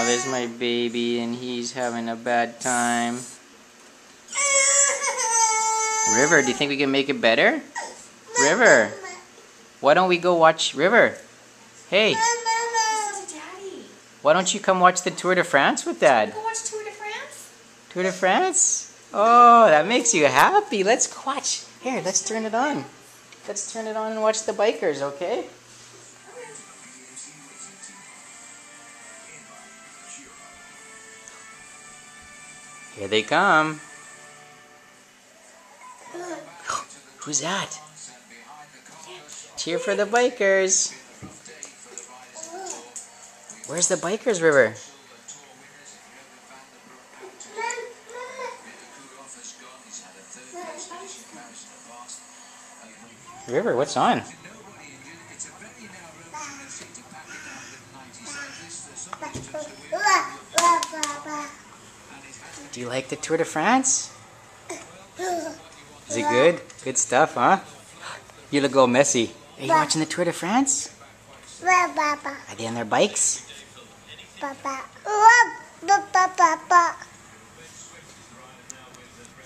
Oh, there's my baby and he's having a bad time. River, do you think we can make it better? River, why don't we go watch River? Hey, why don't you come watch the Tour de France with Dad? Go watch Tour de France? Tour de France? Oh, that makes you happy. Let's go watch. Here, let's turn it on. Let's turn it on and watch the bikers, okay? Here they come. Who's that? Cheer for the bikers. Where's the bikers, River? River, what's on? Do you like the Tour de France? Is it good? Good stuff, huh? You look all messy. Are you watching the Tour de France? Are they on their bikes?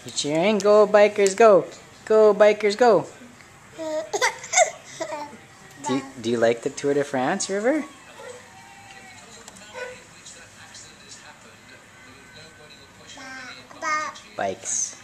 You cheering? Go bikers, go! Go bikers, go! Do you like the Tour de France, River? Bikes.